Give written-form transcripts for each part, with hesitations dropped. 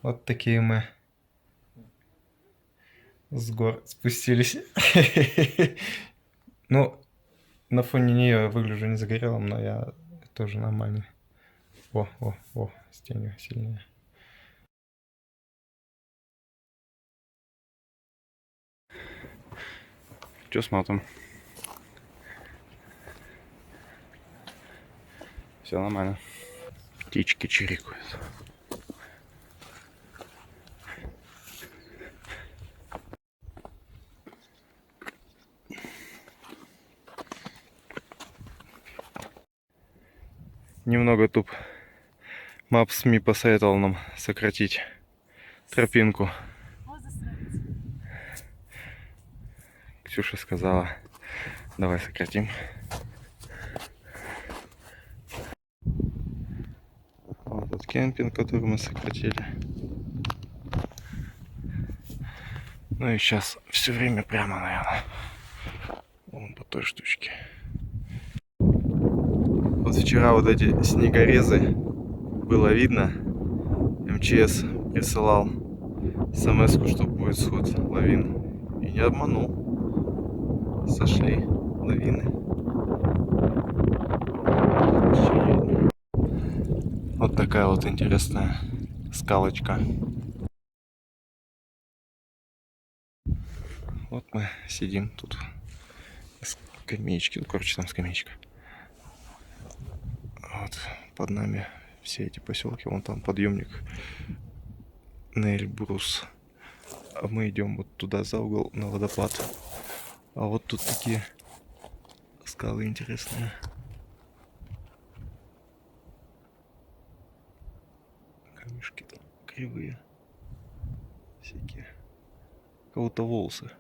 Вот такие мы с гор спустились. Ну, на фоне нее я выгляжу не загорелым, но я тоже нормальный. О, с тенью сильнее. Что смотрим? Все нормально. Птички чирикают. Немного туп Maps.me посоветовал нам сократить тропинку. Ксюша сказала, давай сократим. Вот этот кемпинг, который мы сократили. Ну и сейчас все время прямо, наверное. Вон по той штучке. Вот вчера вот эти снегорезы было видно. МЧС присылал смс-ку, что будет сход лавин. И не обманул. Сошли лавины. Вот такая вот интересная скалочка. Вот мы сидим тут. Скамеечки. Ну, короче, там скамеечка. Вот под нами все эти поселки. Вон там подъемник на Эльбрус. А мы идем вот туда за угол на водопад. А вот тут такие скалы интересные. Камешки там кривые. Всякие. У кого-то волосы.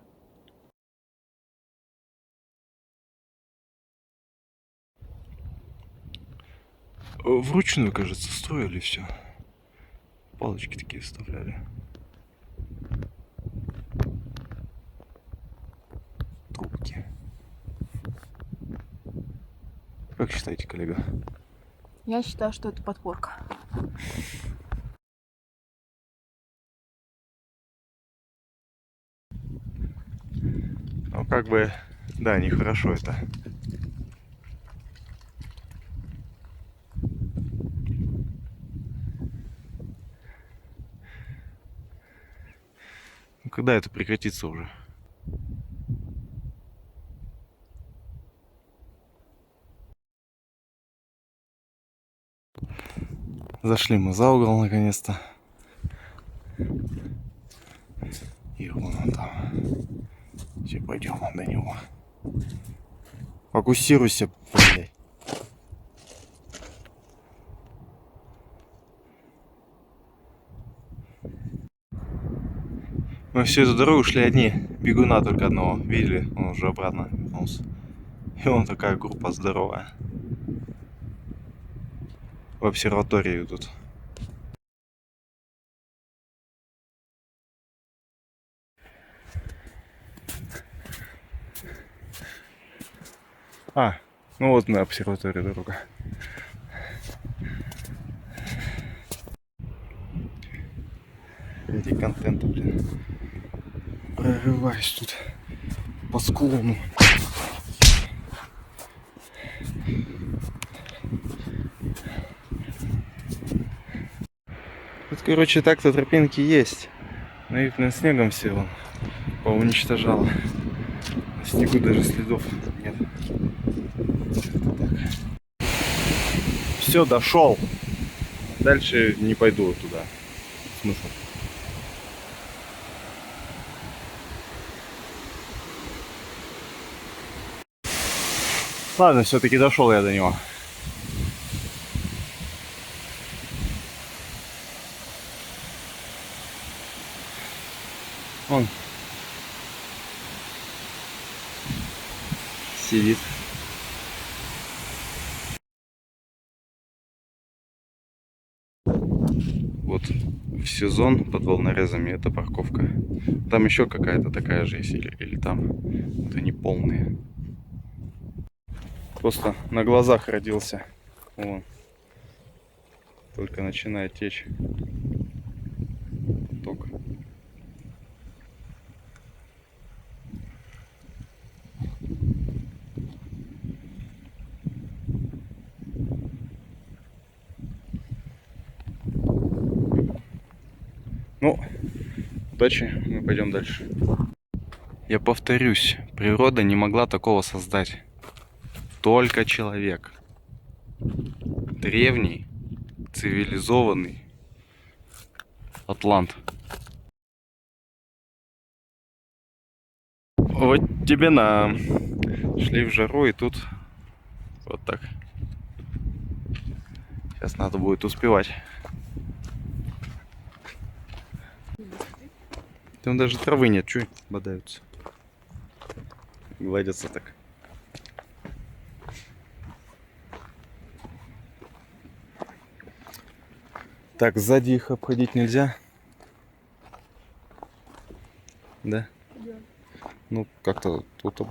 Вручную, кажется, строили все. Палочки такие вставляли. Трубки. Как считаете, коллега? Я считаю, что это подпорка. Ну, как бы, да, нехорошо это. Ну, когда это прекратится уже? Зашли мы за угол наконец-то. И вон он там. Все, пойдем до него. Фокусируйся, блядь. Мы всю эту дорогу шли одни. Бегуна только одного. Видели? Он уже обратно вернулся. И он такая группа здоровая. В обсерваторию тут. А, ну вот мы обсерватория дорога. Ради контента, блин. Прорываюсь тут по склону. Тут, короче, так-то тропинки есть. Но их, блин, снегом все поуничтожало. На снегу даже следов нет. Все, дошел. Дальше не пойду туда. Смысл? Ладно, все-таки дошел я до него. Он сидит. Вот в сезон под волнорезами это парковка. Там еще какая-то такая же есть, или там это не полные. Просто на глазах родился. Вон. Только начинает течь. поток. Ну, удачи, мы пойдем дальше. Я повторюсь, природа не могла такого создать. Только человек. Древний, цивилизованный атлант. Вот тебе на. Шли в жару, и тут вот так. Сейчас надо будет успевать. Там даже травы нет, чё бодаются. Гладятся так. Так, сзади их обходить нельзя. Да? Ну, как-то тут.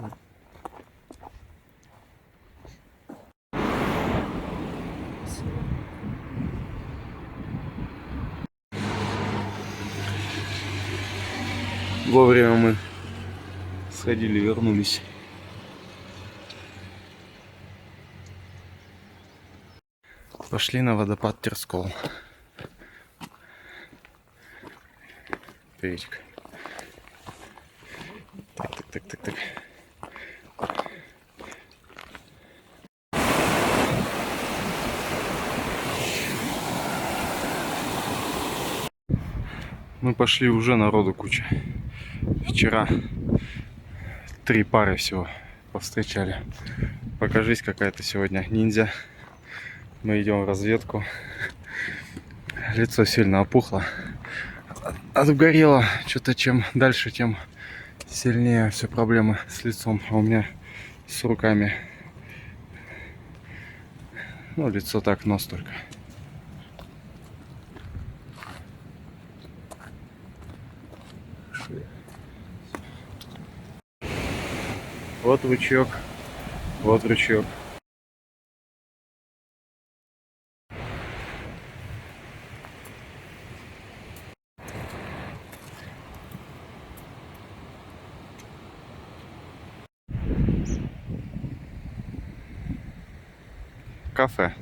Вовремя мы сходили, вернулись. Пошли на водопад Терскол. Приветик. Так. Мы пошли, уже народу куча. Вчера 3 пары всего повстречали. Покажись, какая-то сегодня ниндзя. Мы идем в разведку. Лицо сильно опухло. Отгорело. Что-то чем дальше, тем сильнее все проблемы с лицом. А у меня с руками. Ну, лицо так, нос только. Вот ручеек. Вот ручеек. Кафе.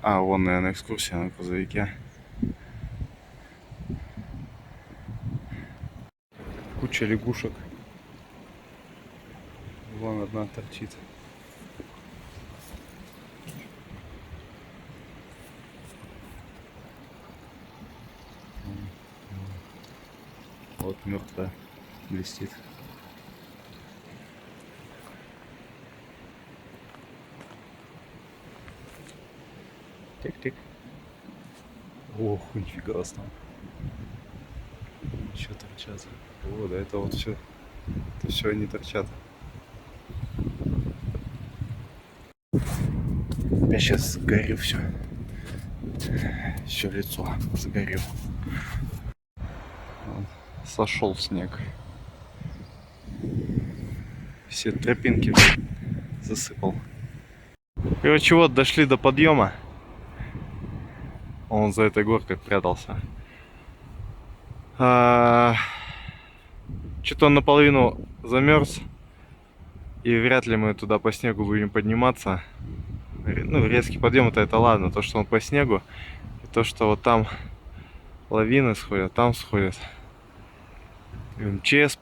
А, вон, наверное, экскурсия на грузовике. Куча лягушек. Вон одна торчит. Вот мертвая блестит. Тик-тик. Ох, нифига там. Еще торчат. О, да это вот все. Это все они торчат. Я сейчас сгорю все. Еще лицо сгорю. Сошел снег. Все тропинки засыпал. Короче, вот дошли до подъема. Он за этой горкой прятался. Что-то он наполовину замерз. И вряд ли мы туда по снегу будем подниматься. Ну, резкий подъем это ладно. То, что он по снегу. И то, что вот там лавины сходят, там сходят. МЧС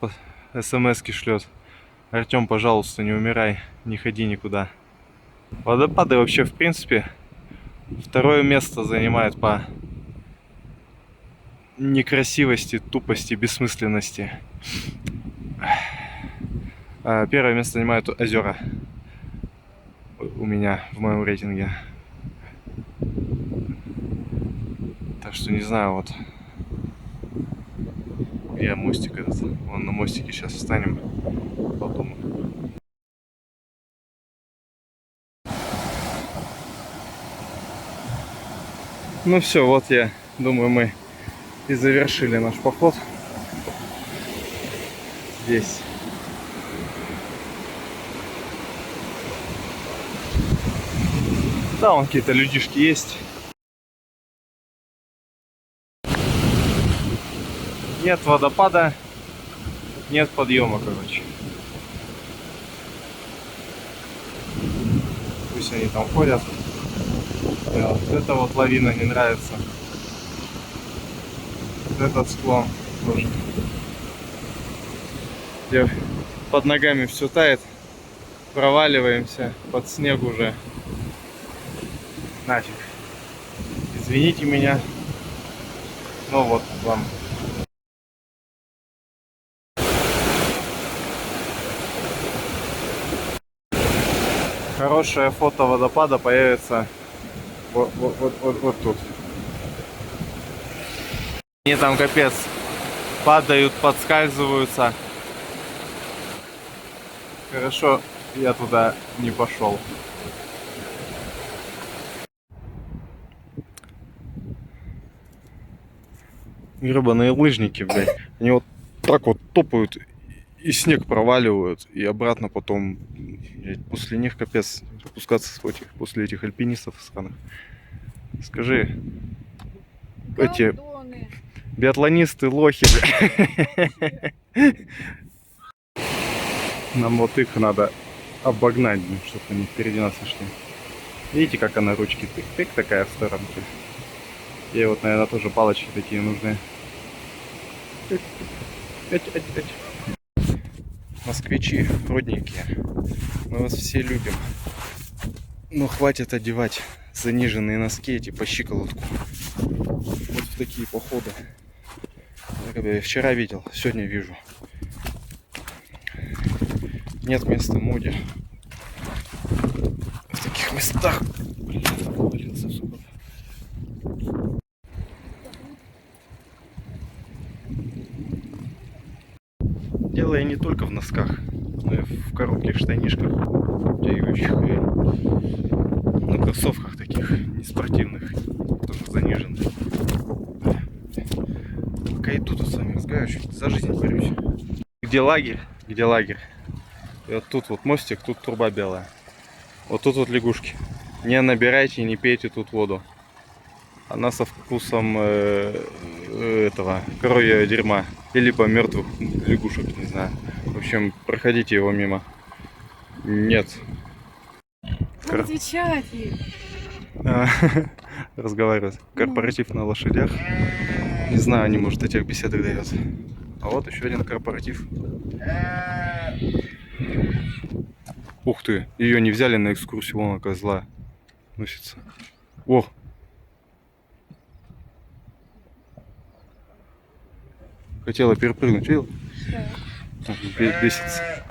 смс-ки шлет. Артем, пожалуйста, не умирай, не ходи никуда. Водопады вообще, в принципе, второе место занимают по некрасивости, тупости, бессмысленности. Первое место занимают озера. У меня в моем рейтинге. Так что не знаю, вот. Где мостик этот? Вон на мостике сейчас встанем. Подумаю. Ну все, вот я думаю, мы и завершили наш поход. Здесь. Да, вон какие-то людишки есть. Нет водопада, нет подъема, короче. Пусть они там ходят. Да, вот эта вот лавина не нравится. Вот этот склон тоже. Где под ногами все тает. Проваливаемся под снег уже. Нафиг. Извините меня. Ну вот вам. Хорошее фото водопада появится вот тут. Они там капец падают, подскальзываются. Хорошо, я туда не пошел. Гребаные лыжники, блядь. Они вот так вот топают и снег проваливают, и обратно потом, блядь, после них капец опускаться после этих альпинистов сраных. Скажи, эти Гондоны. биатлонисты лохи, блядь. Нам вот их надо обогнать, чтобы они впереди нас шли. Видите, как она ручки тык-тык такая в сторонке? Ей вот, наверное, тоже палочки такие нужны. Москвичи, родненькие, мы вас все любим. Но хватит одевать заниженные носки эти по щиколотку. Вот в такие походы. Я вчера видел, сегодня вижу. Нет места моде. В таких местах. Блин, повалился, сука. Дело и не только в носках, но и в коротких штанишках, обтягивающих, и на кроссовках таких неспортивных, тоже заниженных. Пока иду тут с вами разговариваю, чуть за жизнь борюсь. Где лагерь? Где лагерь? И вот тут вот мостик, тут труба белая. Вот тут вот лягушки. Не набирайте, не пейте тут воду. Она со вкусом этого коровьего дерьма. Или по мертвых лягушек, не знаю. В общем, проходите его мимо. Нет. Как отвечать ей? Разговаривать. Корпоратив на лошадях. Не знаю, они, может, этих беседок дают. А вот еще один корпоратив. Ух ты, ее не взяли на экскурсию, вон какая злая носится. О! Хотела перепрыгнуть, видел? Да. Бесится.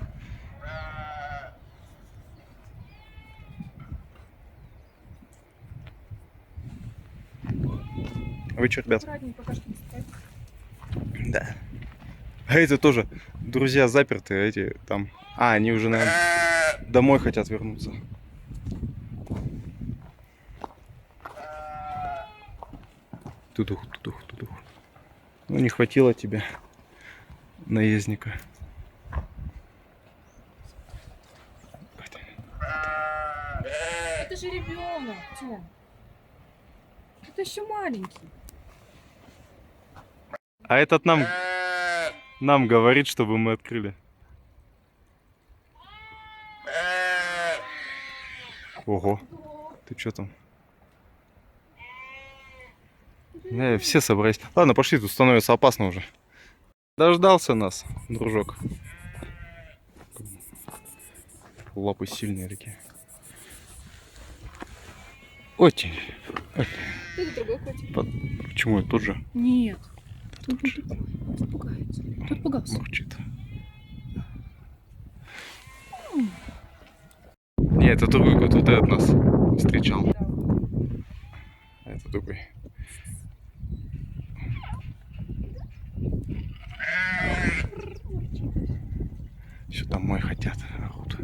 Вы что, ребят? Да. А эти тоже друзья заперты, а эти там... А, они уже, наверное, домой хотят вернуться. Тудух. Ну, не хватило тебе наездника. Это же ребенок, Тём. Это еще маленький. А этот нам говорит, чтобы мы открыли. Ого, ты что там? Все собрались. Ладно, пошли, тут становится опасно уже. Дождался нас, дружок. Лапы сильные такие. Очень. Это другой котик. Почему это тот же? Нет. Тут не такой. Тут пугается. Тут пугался. Мурчит. Не, это другой кот, вот этот нас встречал. А это другой. Все домой хотят, орут.